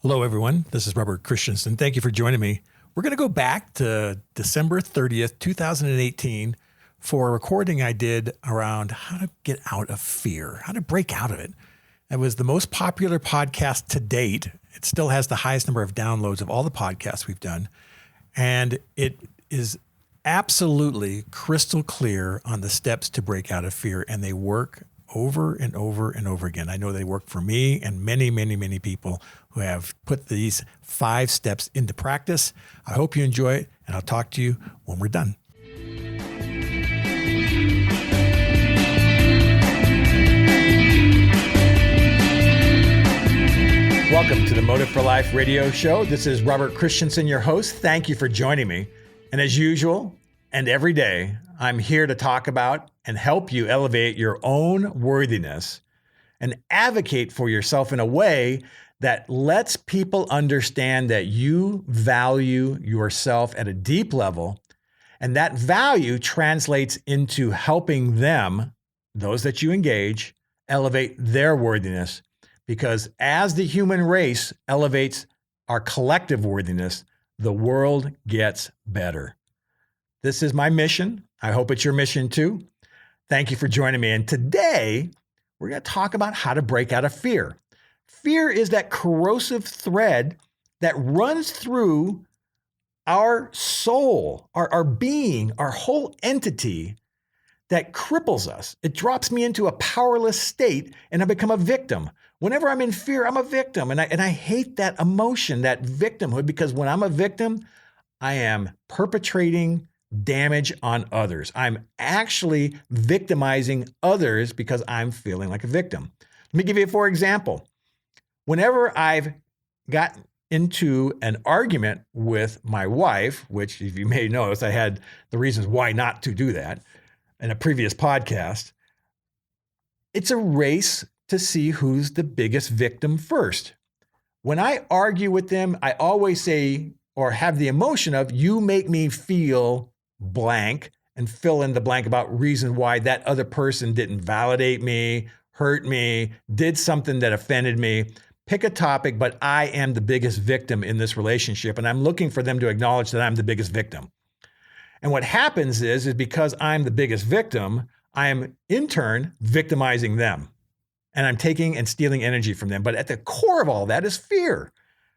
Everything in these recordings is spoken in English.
Hello, everyone. This is Robert Christensen. Thank you for joining me. We're going to go back to December 30th, 2018 for a recording I did around how to get out of fear, how to break out of it. It was the most popular podcast to date. It still has the highest number of downloads of all the podcasts we've done. And it is absolutely crystal clear on the steps to break out of fear. And they work over and over and over again. I know they work for me and many, many, many people who have put these 5 steps into practice. I hope you enjoy it, and I'll talk to you when we're done. Welcome to the Motive for Life radio show. This is Robert Christensen, your host. Thank you for joining me. And as usual, and every day, I'm here to talk about and help you elevate your own worthiness and advocate for yourself in a way that lets people understand that you value yourself at a deep level, and that value translates into helping them, those that you engage, elevate their worthiness. Because as the human race elevates our collective worthiness, the world gets better. This is my mission. I hope it's your mission too. Thank you for joining me. And today, we're going to talk about how to break out of fear. Fear is that corrosive thread that runs through our soul, our being, our whole entity that cripples us. It drops me into a powerless state and I become a victim. Whenever I'm in fear, I'm a victim. And I hate that emotion, that victimhood, because when I'm a victim, I am perpetrating damage on others. I'm actually victimizing others because I'm feeling like a victim. Let me give you for example. Whenever I've gotten into an argument with my wife, which if you may notice, I had the reasons why not to do that in a previous podcast, it's a race to see who's the biggest victim first. When I argue with them, I always say or have the emotion of, you make me feel blank, and fill in the blank about reason why that other person didn't validate me, hurt me, did something that offended me. Pick a topic, but I am the biggest victim in this relationship, and I'm looking for them to acknowledge that I'm the biggest victim. And what happens is because I'm the biggest victim, I am in turn victimizing them. And I'm taking and stealing energy from them. But at the core of all that is fear.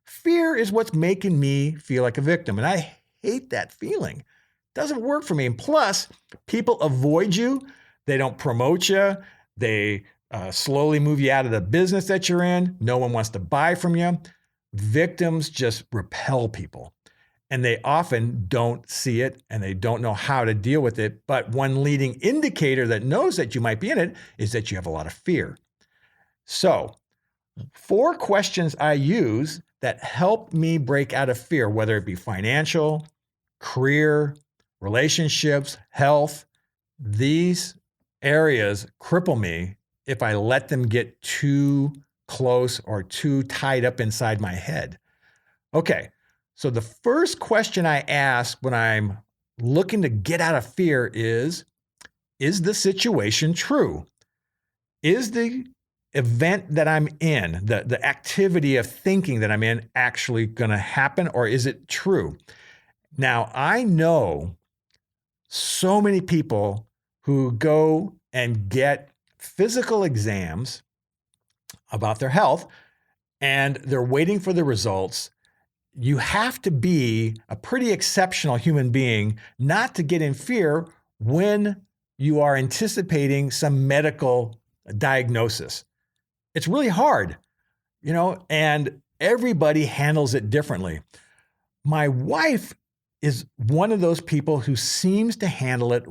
Fear is what's making me feel like a victim. And I hate that feeling. Doesn't work for me. And plus, people avoid you. They don't promote you. They slowly move you out of the business that you're in. No one wants to buy from you. Victims just repel people. And they often don't see it and they don't know how to deal with it. But one leading indicator that knows that you might be in it is that you have a lot of fear. So, 4 questions I use that help me break out of fear, whether it be financial, career, relationships, health. These areas cripple me if I let them get too close or too tied up inside my head. Okay, so the first question I ask when I'm looking to get out of fear is the situation true? Is the event that I'm in, the activity of thinking that I'm in actually going to happen, or is it true? Now, I know so many people who go and get physical exams about their health, and they're waiting for the results. You have to be a pretty exceptional human being not to get in fear when you are anticipating some medical diagnosis. It's really hard, and everybody handles it differently. My wife is one of those people who seems to handle it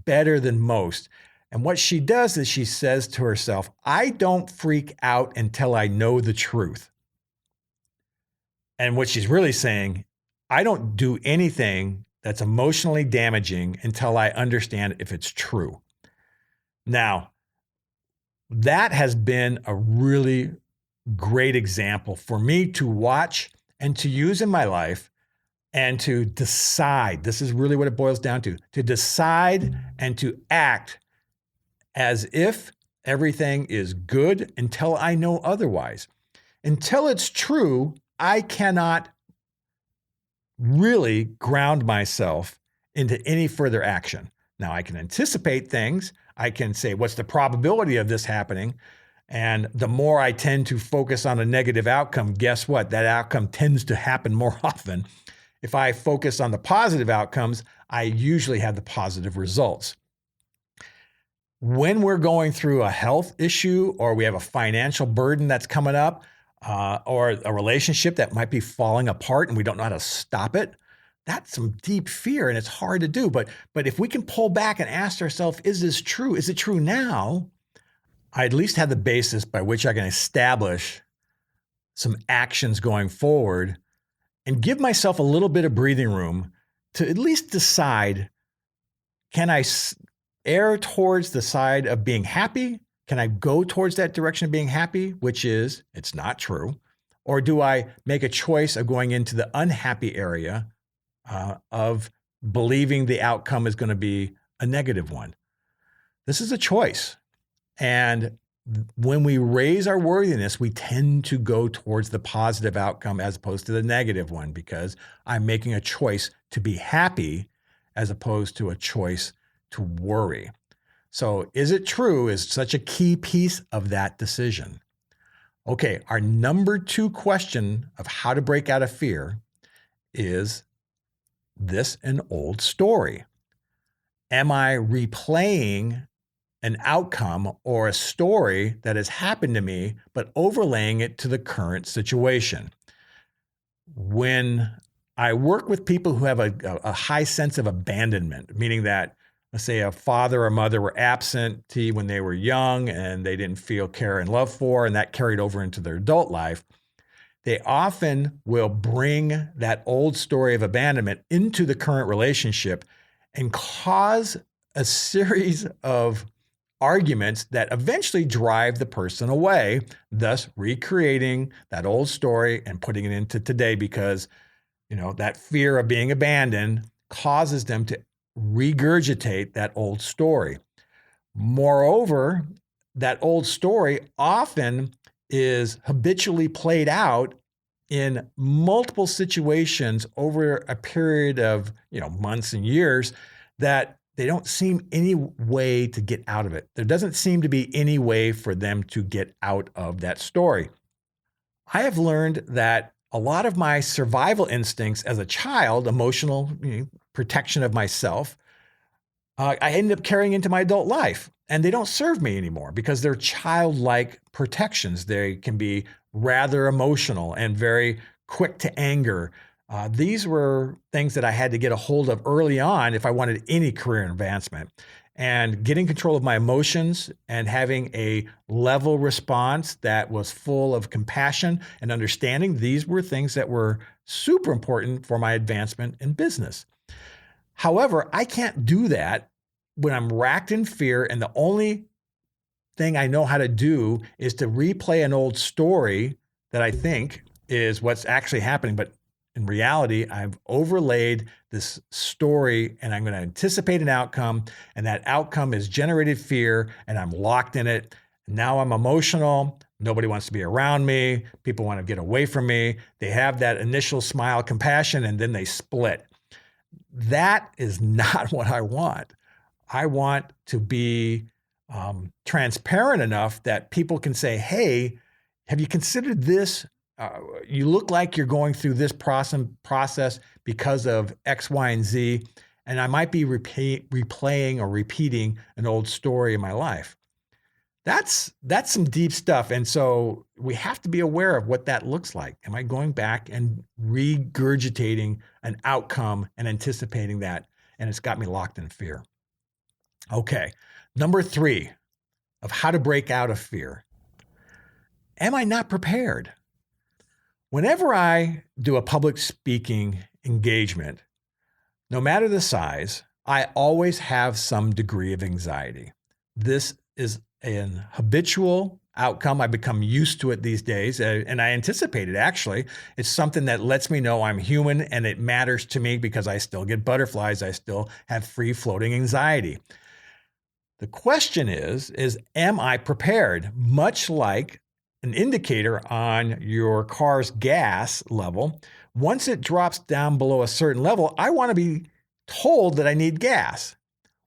better than most. And what she does is she says to herself, I don't freak out until I know the truth. And what she's really saying, I don't do anything that's emotionally damaging until I understand if it's true. Now, that has been a really great example for me to watch and to use in my life and to decide. This is really what it boils down to decide and to act as if everything is good until I know otherwise. Until it's true, I cannot really ground myself into any further action. Now, I can anticipate things. I can say, what's the probability of this happening? And the more I tend to focus on a negative outcome, guess what? That outcome tends to happen more often. If I focus on the positive outcomes, I usually have the positive results. When we're going through a health issue or we have a financial burden that's coming up, or a relationship that might be falling apart and we don't know how to stop it, that's some deep fear and it's hard to do. But if we can pull back and ask ourselves, is this true? Is it true now? I at least have the basis by which I can establish some actions going forward and give myself a little bit of breathing room to at least decide, can I err towards the side of being happy? Can I go towards that direction of being happy, which is, it's not true? Or do I make a choice of going into the unhappy area of believing the outcome is going to be a negative one? This is a choice. And when we raise our worthiness, we tend to go towards the positive outcome as opposed to the negative one, because I'm making a choice to be happy as opposed to a choice to worry. So is it true is such a key piece of that decision. Okay, our number 2 question of how to break out of fear is this an old story? Am I replaying an outcome or a story that has happened to me, but overlaying it to the current situation? When I work with people who have a high sense of abandonment, meaning that, let's say, a father or mother were absentee when they were young and they didn't feel care and love for, and that carried over into their adult life, they often will bring that old story of abandonment into the current relationship and cause a series of arguments that eventually drive the person away, thus recreating that old story and putting it into today, because that fear of being abandoned causes them to regurgitate that old story. Moreover, that old story often is habitually played out in multiple situations over a period of months and years, that they don't seem any way to get out of it. There doesn't seem to be any way for them to get out of that story. I have learned that a lot of my survival instincts as a child, emotional protection of myself, I ended up carrying into my adult life, and they don't serve me anymore because they're childlike protections. They can be rather emotional and very quick to anger. These were things that I had to get a hold of early on if I wanted any career advancement. And getting control of my emotions and having a level response that was full of compassion and understanding, these were things that were super important for my advancement in business. However, I can't do that when I'm racked in fear, and the only thing I know how to do is to replay an old story that I think is what's actually happening. But in reality, I've overlaid this story and I'm going to anticipate an outcome, and that outcome has generated fear and I'm locked in it. Now I'm emotional. Nobody wants to be around me. People want to get away from me. They have that initial smile, compassion, and then they split. That is not what I want. I want to be transparent enough that people can say, hey, have you considered this? You look like you're going through this process because of X, Y, and Z, and I might be replaying or repeating an old story in my life. That's some deep stuff, and so we have to be aware of what that looks like. Am I going back and regurgitating an outcome and anticipating that, and it's got me locked in fear? Okay, number 3 of how to break out of fear. Am I not prepared? Whenever I do a public speaking engagement, no matter the size, I always have some degree of anxiety. This is an habitual outcome. I become used to it these days, and I anticipate it, actually. It's something that lets me know I'm human and it matters to me because I still get butterflies. I still have free-floating anxiety. The question is am I prepared? Much like an indicator on your car's gas level. Once it drops down below a certain level, I want to be told that I need gas.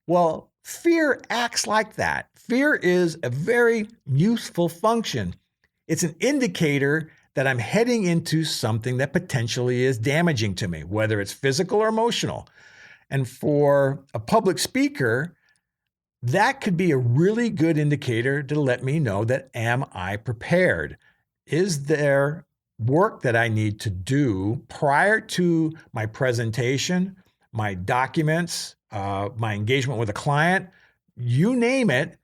Well, fear acts like that. Fear is a very useful function. It's an indicator that I'm heading into something that potentially is damaging to me, whether it's physical or emotional. And for a public speaker, that could be a really good indicator to let me know that, am I prepared? Is there work that I need to do prior to my presentation, my documents, my engagement with a client? You name it,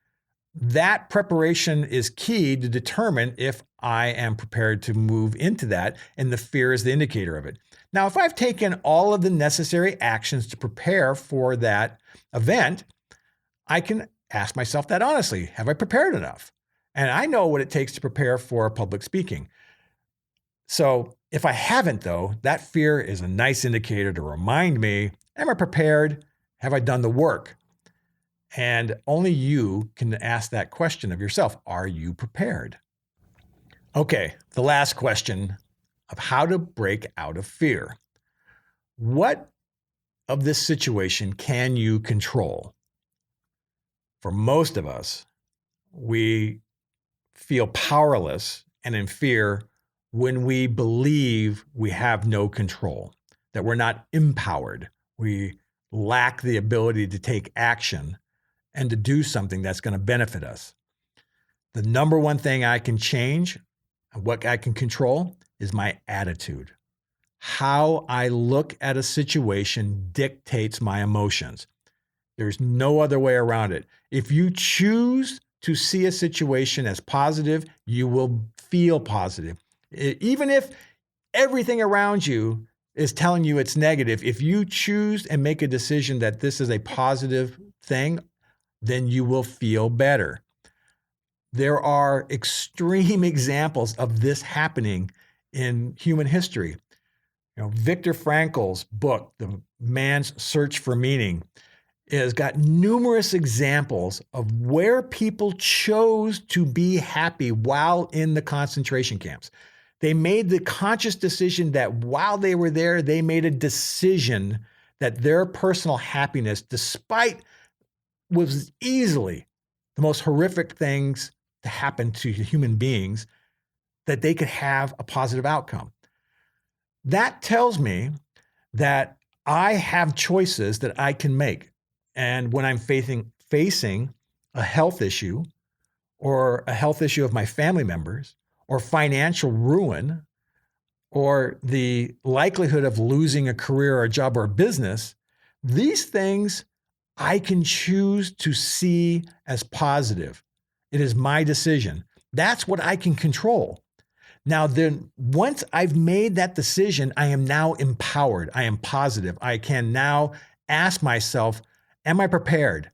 that preparation is key to determine if I am prepared to move into that, and the fear is the indicator of it. Now, if I've taken all of the necessary actions to prepare for that event, I can ask myself that honestly. Have I prepared enough? And I know what it takes to prepare for public speaking. So if I haven't, though, that fear is a nice indicator to remind me, am I prepared? Have I done the work? And only you can ask that question of yourself. Are you prepared? Okay, the last question of how to break out of fear. What of this situation can you control? For most of us, we feel powerless and in fear when we believe we have no control, that we're not empowered. We lack the ability to take action and to do something that's going to benefit us. The number one thing I can change, what I can control, is my attitude. How I look at a situation dictates my emotions. There's no other way around it. If you choose to see a situation as positive, you will feel positive. Even if everything around you is telling you it's negative, if you choose and make a decision that this is a positive thing, then you will feel better. There are extreme examples of this happening in human history. Viktor Frankl's book, The Man's Search for Meaning, has got numerous examples of where people chose to be happy while in the concentration camps. They made the conscious decision that while they were there, they made a decision that their personal happiness, despite was easily the most horrific things to happen to human beings, that they could have a positive outcome. That tells me that I have choices that I can make. And when I'm facing a health issue or a health issue of my family members or financial ruin or the likelihood of losing a career or a job or a business, these things I can choose to see as positive. It is my decision. That's what I can control. Now, then, once I've made that decision, I am now empowered. I am positive. I can now ask myself, am I prepared?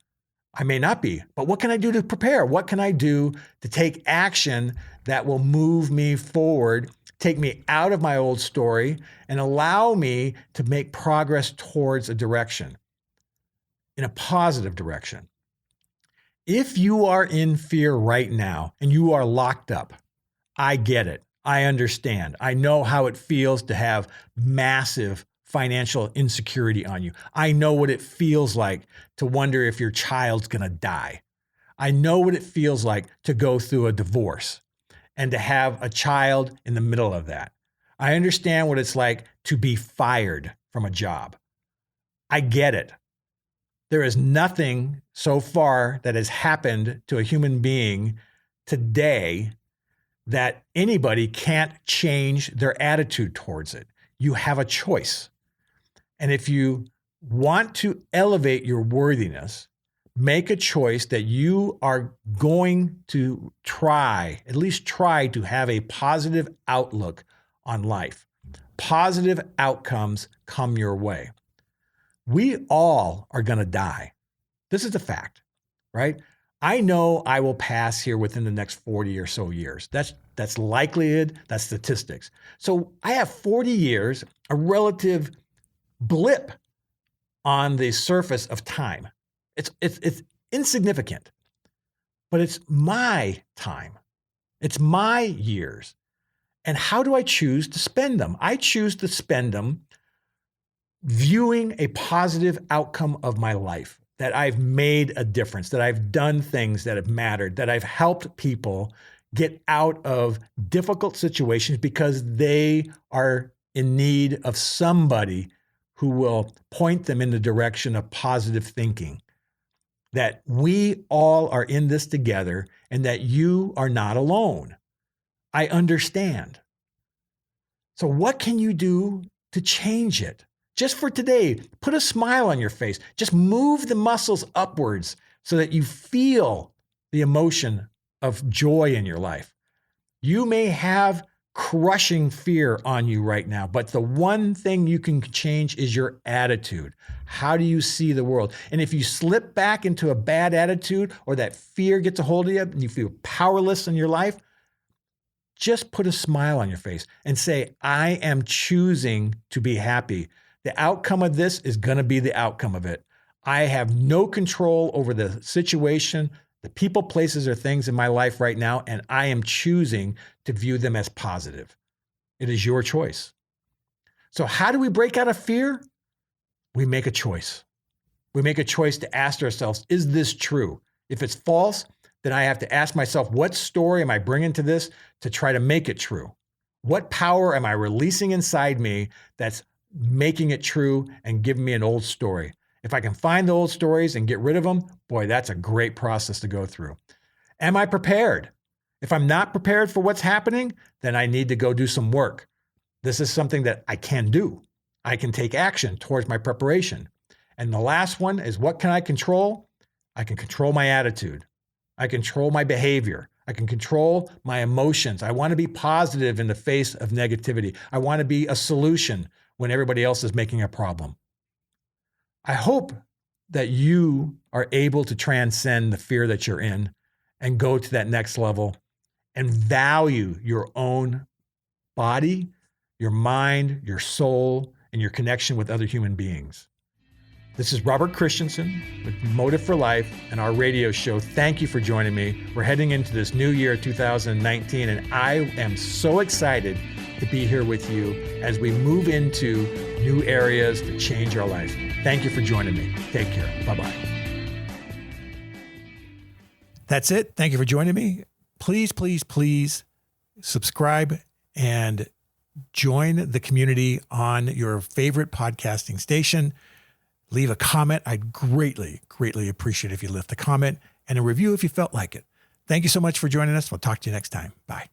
I may not be, but what can I do to prepare? What can I do to take action that will move me forward, take me out of my old story, and allow me to make progress towards a direction, in a positive direction? If you are in fear right now and you are locked up, I get it. I understand. I know how it feels to have massive financial insecurity on you. I know what it feels like to wonder if your child's going to die. I know what it feels like to go through a divorce and to have a child in the middle of that. I understand what it's like to be fired from a job. I get it. There is nothing so far that has happened to a human being today that anybody can't change their attitude towards it. You have a choice. And if you want to elevate your worthiness, make a choice that you are going to at least try to have a positive outlook on life. Positive outcomes come your way. We all are going to die. This is a fact, right? I know I will pass here within the next 40 or so years. That's likelihood, that's statistics. So I have 40 years, a relative blip on the surface of time. It's insignificant, but it's my time. It's my years. And how do I choose to spend them? I choose to spend them viewing a positive outcome of my life, that I've made a difference, that I've done things that have mattered, that I've helped people get out of difficult situations because they are in need of somebody who will point them in the direction of positive thinking, that we all are in this together and that you are not alone. I understand. So what can you do to change it? Just for today, put a smile on your face. Just move the muscles upwards so that you feel the emotion of joy in your life. You may have crushing fear on you right now, but the one thing you can change is your attitude. How do you see the world? And if you slip back into a bad attitude or that fear gets a hold of you and you feel powerless in your life, just put a smile on your face and say, I am choosing to be happy. The outcome of this is going to be the outcome of it. I have no control over the situation, the people, places, or things in my life right now, and I am choosing to view them as positive. It is your choice. So how do we break out of fear? We make a choice. We make a choice to ask ourselves, is this true? If it's false, then I have to ask myself, what story am I bringing to this to try to make it true? What power am I releasing inside me that's making it true and giving me an old story? If I can find the old stories and get rid of them, boy, that's a great process to go through. Am I prepared? If I'm not prepared for what's happening, then I need to go do some work. This is something that I can do. I can take action towards my preparation. And the last one is, what can I control? I can control my attitude. I control my behavior. I can control my emotions. I want to be positive in the face of negativity. I want to be a solution when everybody else is making a problem. I hope that you are able to transcend the fear that you're in and go to that next level and value your own body, your mind, your soul, and your connection with other human beings. This is Robert Christensen with Motive for Life and our radio show. Thank you for joining me. We're heading into this new year, 2019, and I am so excited to be here with you as we move into new areas to change our life. Thank you for joining me. Take care. Bye-bye. That's it. Thank you for joining me. Please, please, please subscribe and join the community on your favorite podcasting station. Leave a comment. I'd greatly, greatly appreciate it if you left a comment and a review if you felt like it. Thank you so much for joining us. We'll talk to you next time. Bye.